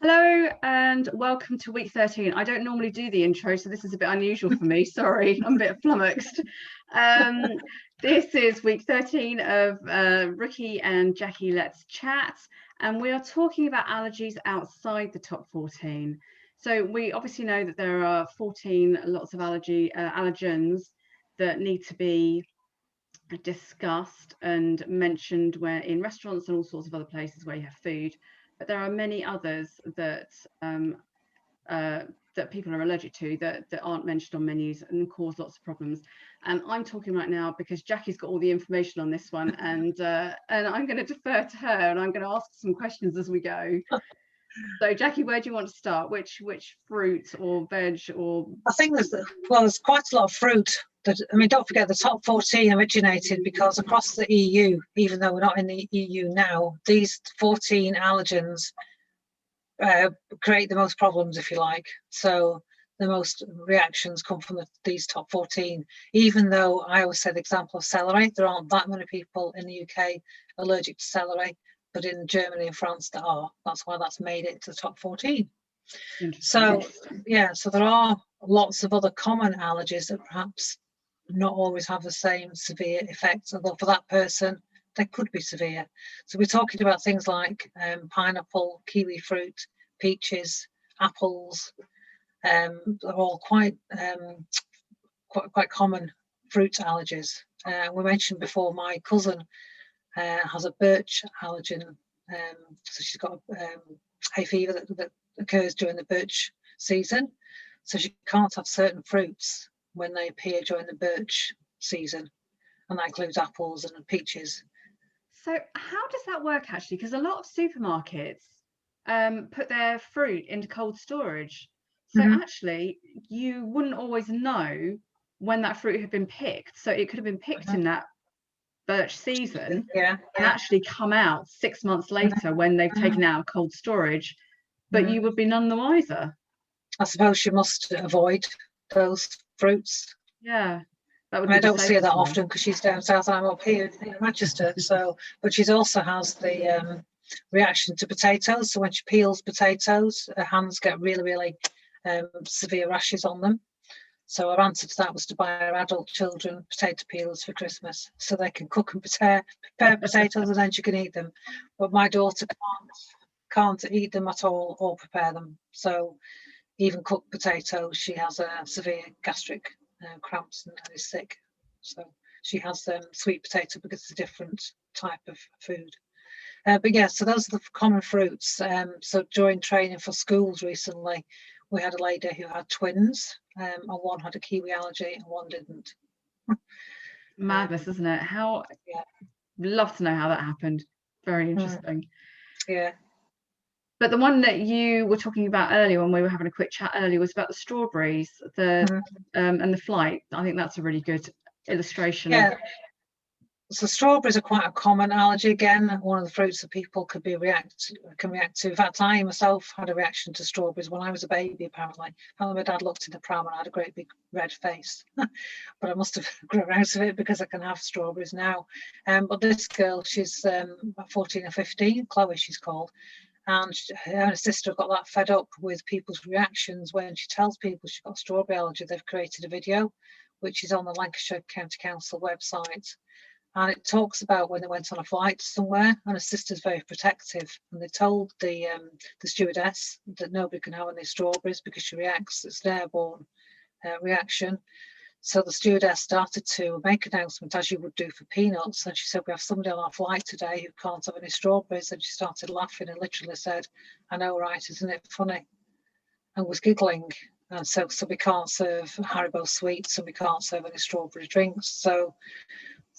Hello and welcome to week 13. I don't normally do the intro, so this is a bit unusual for me. Sorry, I'm a bit flummoxed. This is week 13 of Ricky and Jacqui Let's Chat, and we are talking about allergies outside the top 14. So we obviously know that there are 14 lots of allergens that need to be discussed and mentioned where in restaurants and all sorts of other places where you have food. But there are many others that that people are allergic to that aren't mentioned on menus and cause lots of problems. And I'm talking right now because Jacqui's got all the information on this one, and I'm going to defer to her, and I'm going to ask some questions as we go. So Jacqui, where do you want to start? Which fruit or veg or? I think there's quite a lot of fruit. Don't forget the top 14 originated because across the EU, even though we're not in the EU now, these 14 allergens create the most problems, if you like. So the most reactions come from these top 14. Even though I always say the example of celery, there aren't that many people in the UK allergic to celery, but in Germany and France there are. That's why that's made it to the top 14. So yeah, so there are lots of other common allergies that perhaps not always have the same severe effects, although for that person they could be severe. So we're talking about things like pineapple, kiwi fruit, peaches, apples. They're all quite common fruit allergies. We mentioned before my cousin has a birch allergen, so she's got hay fever that occurs during the birch season, so she can't have certain fruits when they appear during the birch season, and that includes apples and peaches. So how does that work actually? Because a lot of supermarkets put their fruit into cold storage, so actually you wouldn't always know when that fruit had been picked, so it could have been picked in that birch season and actually come out 6 months later when they've taken out of cold storage, but you would be none the wiser. I suppose she must avoid those fruits. Yeah, that would I don't see her that often because she's down south and I'm up here in Manchester. So, but she also has the reaction to potatoes. So when she peels potatoes, her hands get really severe rashes on them. So our answer to that was to buy our adult children potato peelers for Christmas, so they can cook and prepare potatoes and then she can eat them. But my daughter can't eat them at all or prepare them. So even cooked potatoes, she has a severe gastric cramps and is sick. So she has sweet potato because it's a different type of food. But yeah, so those are the common fruits. So during training for schools recently, we had a lady who had twins, and one had a kiwi allergy and one didn't. Madness, isn't it? Love to know how that happened. Very interesting. Yeah. But the one that you were talking about earlier when we were having a quick chat earlier was about the strawberries, and the flight. I think that's a really good illustration. Yeah. So strawberries are quite a common allergy. Again, one of the fruits that people can react to. In fact, I myself had a reaction to strawberries when I was a baby, apparently. My dad looked in the pram and I had a great big red face. But I must have grown out of it because I can have strawberries now. But this girl, she's about 14 or 15, Chloe she's called. And her and her sister got that fed up with people's reactions when she tells people she's got a strawberry allergy. They've created a video, which is on the Lancashire County Council website. And it talks about when they went on a flight somewhere, and her sister's very protective. And they told the stewardess that nobody can have any strawberries because she reacts. It's an airborne reaction. So the stewardess started to make an announcement, as you would do for peanuts. And she said, we have somebody on our flight today who can't have any strawberries. And she started laughing and literally said, I know, right, isn't it funny? And was giggling. And so we can't serve Haribo sweets and we can't serve any strawberry drinks. So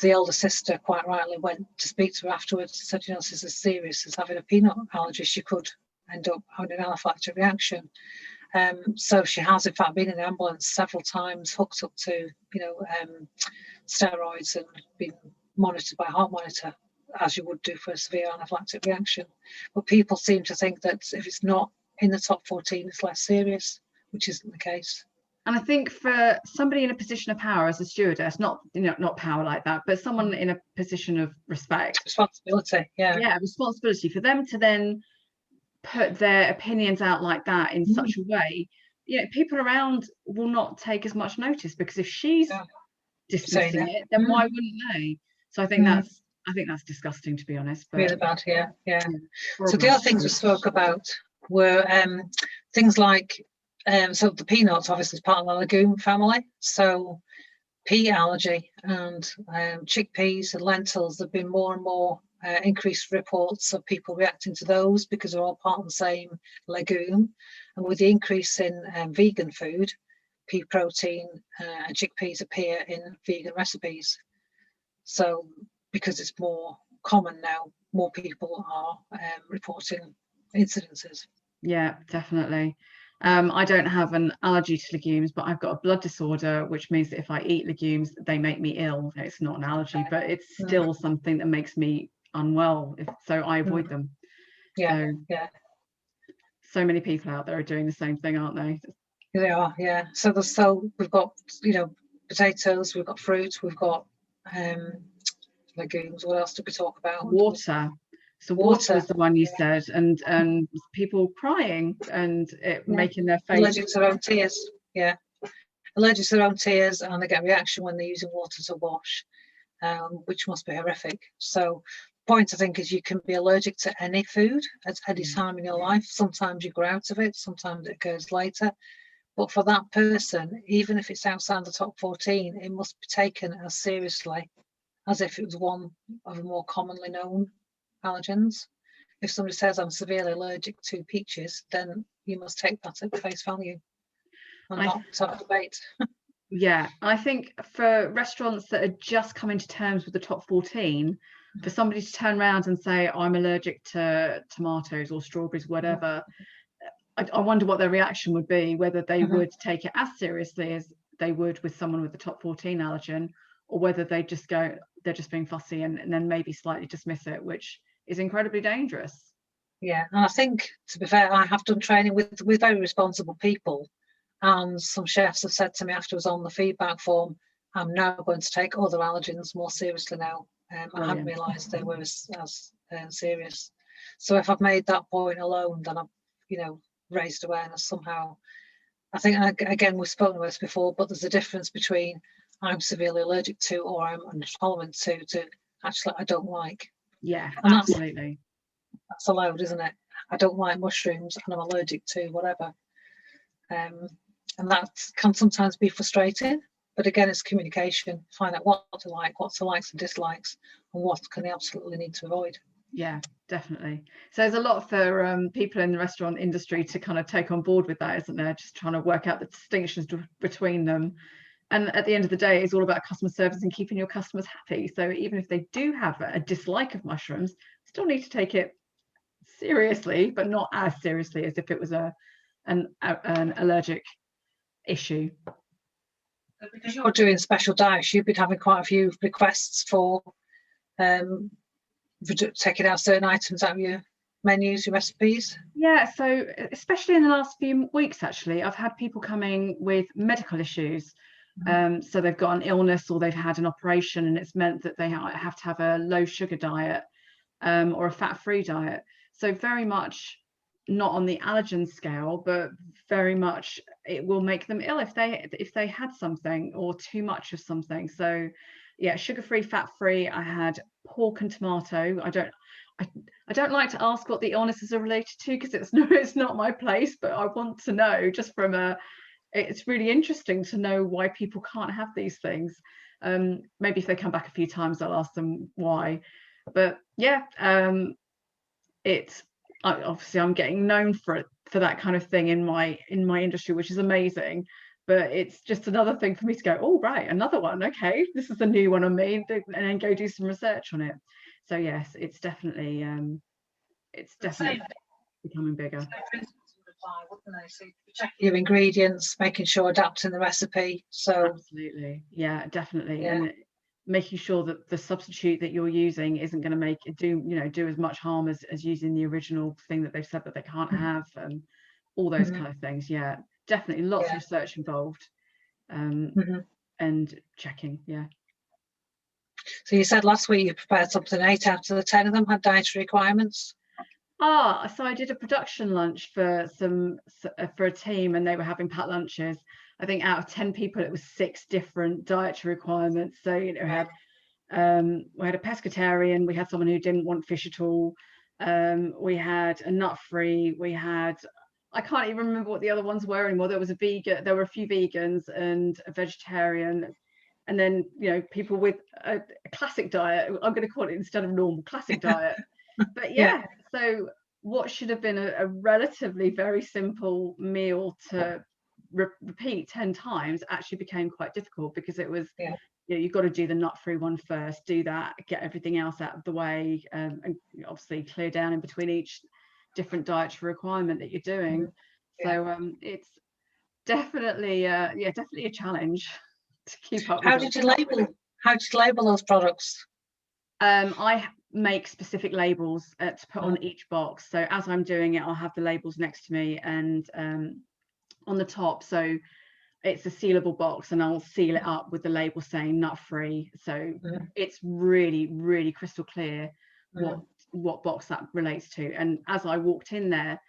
the older sister quite rightly went to speak to her afterwards and said, this is as serious as having a peanut allergy. She could end up having an anaphylactic reaction. So she has, in fact, been in the ambulance several times, hooked up to, steroids and been monitored by a heart monitor, as you would do for a severe anaphylactic reaction. But people seem to think that if it's not in the top 14, it's less serious, which isn't the case. And I think for somebody in a position of power as a stewardess, not power like that, but someone in a position of responsibility, responsibility for them to then put their opinions out like that in such a way, people around will not take as much notice, because if she's dismissing it, then why wouldn't they? So I think that's disgusting, to be honest. But really bad, yeah. So the other things we spoke about were things like so the peanuts obviously is part of the legume family. So pea allergy and chickpeas and lentils, there have been more and more increased reports of people reacting to those because they're all part of the same legume. And with the increase in vegan food, pea protein and chickpeas appear in vegan recipes. So because it's more common now, more people are reporting incidences. Yeah, definitely. I don't have an allergy to legumes, but I've got a blood disorder, which means that if I eat legumes, they make me ill. It's not an allergy, but it's still something that makes me unwell. So I avoid them. Yeah, so many people out there are doing the same thing, aren't they? They are, yeah. So we've got, potatoes, we've got fruit, we've got legumes. What else did we talk about? Water. So water was the one you said, and people crying and it making their face. Allergic to their own tears, allergic to their own tears, and they get a reaction when they're using water to wash, which must be horrific. So the point, I think, is you can be allergic to any food at any time in your life. Sometimes you grow out of it, sometimes it occurs later. But for that person, even if it's outside the top 14, it must be taken as seriously as if it was one of the more commonly known allergens. If somebody says I'm severely allergic to peaches, then you must take that at face value and not have a debate. Yeah, I think for restaurants that are just coming to terms with the top 14, for somebody to turn around and say I'm allergic to tomatoes or strawberries, whatever, I wonder what their reaction would be, whether they would take it as seriously as they would with someone with the top 14 allergen, or whether they just go, they're just being fussy and then maybe slightly dismiss it, which is incredibly dangerous. Yeah, and I think, to be fair, I have done training with very responsible people, and some chefs have said to me afterwards on the feedback form, I'm now going to take other allergens more seriously now. I hadn't realised they were as serious. So if I've made that point alone, then I've raised awareness somehow. I think, again, we've spoken about this before, but there's a difference between I'm severely allergic to or I'm intolerant to actually I don't like. Yeah, and absolutely. That's allowed, isn't it? I don't like mushrooms and I'm allergic to whatever. And that can sometimes be frustrating. But again, it's communication. Find out what to like, what's the likes and dislikes, and what can they absolutely need to avoid. Yeah, definitely. So there's a lot for people in the restaurant industry to kind of take on board with that, isn't there? Just trying to work out the distinctions between them. And at the end of the day, it's all about customer service and keeping your customers happy. So even if they do have a dislike of mushrooms, still need to take it seriously, but not as seriously as if it was an allergic issue. Because you're doing special diets, you've been having quite a few requests for taking out certain items out of your menus, your recipes. Yeah, so especially in the last few weeks, actually, I've had people coming with medical issues. So they've got an illness or they've had an operation, and it's meant that they have to have a low sugar diet or a fat-free diet. So very much not on the allergen scale, but very much it will make them ill if they had something or too much of something. So yeah, sugar-free, fat-free. I had pork and tomato. I don't like to ask what the illnesses are related to, because it's not my place, but I want to know, just from it's really interesting to know why people can't have these things. Maybe if they come back a few times, I'll ask them why. But yeah, obviously I'm getting known for that kind of thing in my industry, which is amazing. But it's just another thing for me to go, oh right, another one, okay, this is a new one on me, and then go do some research on it. So yes, it's definitely becoming bigger. Checking your ingredients, making sure adapting the recipe. So absolutely, yeah, definitely. And making sure that the substitute that you're using isn't going to make it do as much harm as using the original thing that they've said that they can't have, and all those kind of things. Yeah, definitely lots of research involved, and checking. Yeah. So you said last week you prepared something, 8 out of the 10 of them had dietary requirements. So I did a production lunch for for a team, and they were having packed lunches. I think out of 10 people, it was 6 different dietary requirements. So, you know, we had a pescatarian, we had someone who didn't want fish at all, we had a nut-free, we had, I can't even remember what the other ones were anymore. There was a vegan, there were a few vegans and a vegetarian, and then, you know, people with a classic diet. I'm going to call it, instead of normal, classic diet. But yeah, so what should have been a relatively very simple meal to repeat 10 times actually became quite difficult, because it was, you know, you've got to do the nut-free one first, do that, get everything else out of the way, and obviously clear down in between each different dietary requirement that you're doing. So it's definitely definitely a challenge to keep up with. How did you label those products? I make specific labels to put on each box. So as I'm doing it, I'll have the labels next to me, and on the top, so it's a sealable box, and I'll seal it up with the label saying nut free. So it's really, really crystal clear what box that relates to. And as I walked in there,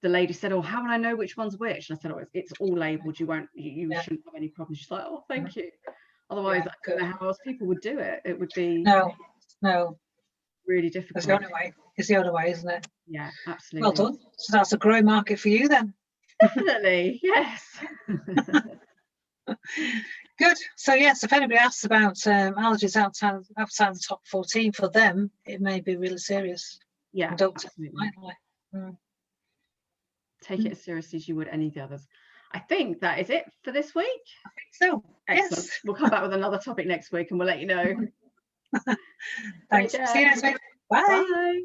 the lady said, "Oh, how would I know which one's which?" And I said, "Oh, it's all labeled. You shouldn't have any problems." She's like, "Oh, thank you." Otherwise, I don't know how else people would do it. It would be no really difficult. It's the only way. It's the only way, isn't it? Yeah, absolutely. Well done. So that's a growing market for you then. Definitely, yes. Good. So yes, if anybody asks about allergies outside the top 14, for them it may be really serious. Yeah, don't absolutely. Take it as seriously as you would any of the others. I think that is it for this week. I think so. Excellent. Yes. We'll come back with another topic next week, and we'll let you know. Thanks. See you next week. Bye. Bye.